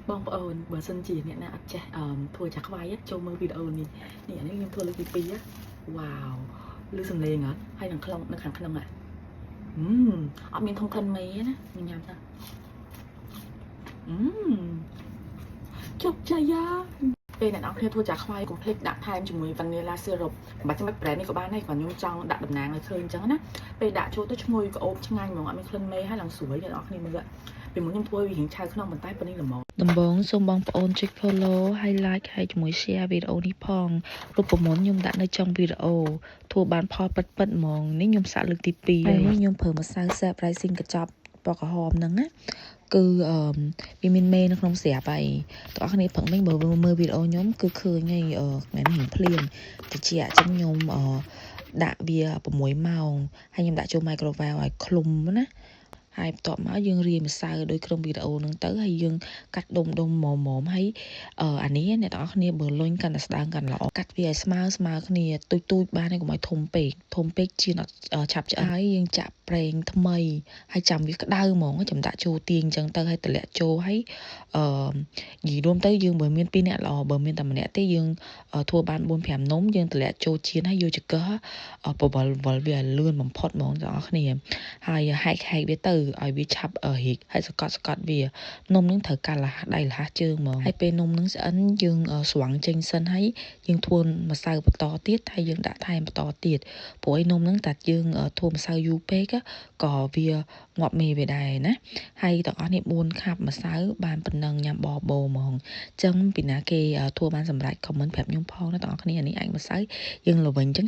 បងប្អូនបើសិនជាអ្នកណាអត់ចេះធ្វើចាស់ខ្វាយចូលមើលវីដេអូនេះខ្ញុំធ្វើលើកទី2វ៉ាវឮសំឡេងអត់ហើយនៅក្នុងនៅខាងក្នុងអត់មានធំក្លិនមេណាញ៉ាំតាជោគជ័យពេលអ្នកនរគ្នាធ្វើចាស់ខ្វាយកុំភ្លេចដាក់ថែមជាមួយ Vanilla Syrup បាច់ចាំបាច់ brand នេះក៏បានដែរគាត់ខ្ញុំចង់ដាក់តំណាងឲ្យឃើញអញ្ចឹងណាពេលដាក់ចូលទៅឈ្ងុយក្អូបឆ្ងាញ់ហ្មងអត់មានក្លិនមេហើយឡើងស្រួយអ្នកនរគ្នាមើលពីមុនខ្ញុំធ្វើវារៀងឆៅក្នុងប៉ុន្តែពេលនេះល្មមដំបងសូមបងប្អូនចុច follow ហើយ like ហើយជាមួយ share វីដេអូនេះផងរូបមន្តខ្ញុំដាក់នៅtrongវីដេអូធ្វើបានផលពិតៗហ្មងនេះខ្ញុំសាកលើកទី2ហើយខ្ញុំប្រើម្សៅ Self Rising កញ្ចប់ពណ៌ក្រហមហ្នឹងណាគឺវាមានមេនៅក្នុងស្រាប់ហើយបងប្អូនប្រឹងមិញបើមើលវីដេអូខ្ញុំគឺឃើញហើយថ្ងៃនេះភ្លៀងតិចអញ្ចឹងខ្ញុំដាក់វា6ម៉ោងហើយខ្ញុំដាក់ចូល microwave ឲ្យឃ្លុំណាហើយបន្ទាប់មកយើងរាយម្សៅដោយក្នុងវីដេអូហ្នឹងទៅហើយយើងកាត់ដុំម៉មហើយអានេះអ្នកទាំងអស់គ្នាបើលុញកាន់តែស្ដើងកាន់ល្អកាត់វាឲ្យស្មើគ្នាទូចបានហើយកុំឲ្យធំពេកជាអត់ឆាប់ឆ្អិនហើយយើងចាក់ប្រេងថ្មីហើយចាំវាក្តៅហ្មងចាំដាក់ចូលទាញអញ្ចឹងទៅហើយតម្លាក់ចូលហើយនិយាយរួមទៅយើងបើមាន2នាក់ល្អបើមានតែម្នាក់ទេយើងធ្វើបាន 4-5 នំយើងតម្លាក់ចូលជៀនហើយយកចង្កឹះបវល់វាលឿនបំផុតហ្មងបងប្អូនគ្នាហើយហែកវាទៅឲ្យវាឆាប់រីកហើយសកត់វានំនឹងត្រូវការលះដៃលះជើងហ្មងហើយពេលនំនឹងឆ្អិនយើងស្រង់ចេញសិនហើយយើងធ្វើម្សៅបន្តទៀតហើយយើងដាក់ថែមបន្តទៀតព្រោះឯនំនឹងតែយើងធ្វើម្សៅយូរពេកក៏វាងាប់មេវាដែរណាហើយទាំងអស់នេះ4ខាប់ម្សៅបានប៉ុណ្ណឹងញ៉ាំបបោហ្មងអញ្ចឹងពីណាគេធ្វើបានសម្រេច comment ប្រាប់ខ្ញុំផងណាទាំងអស់គ្នានេះឯងម្សៅយើងល្វិញអញ្ចឹង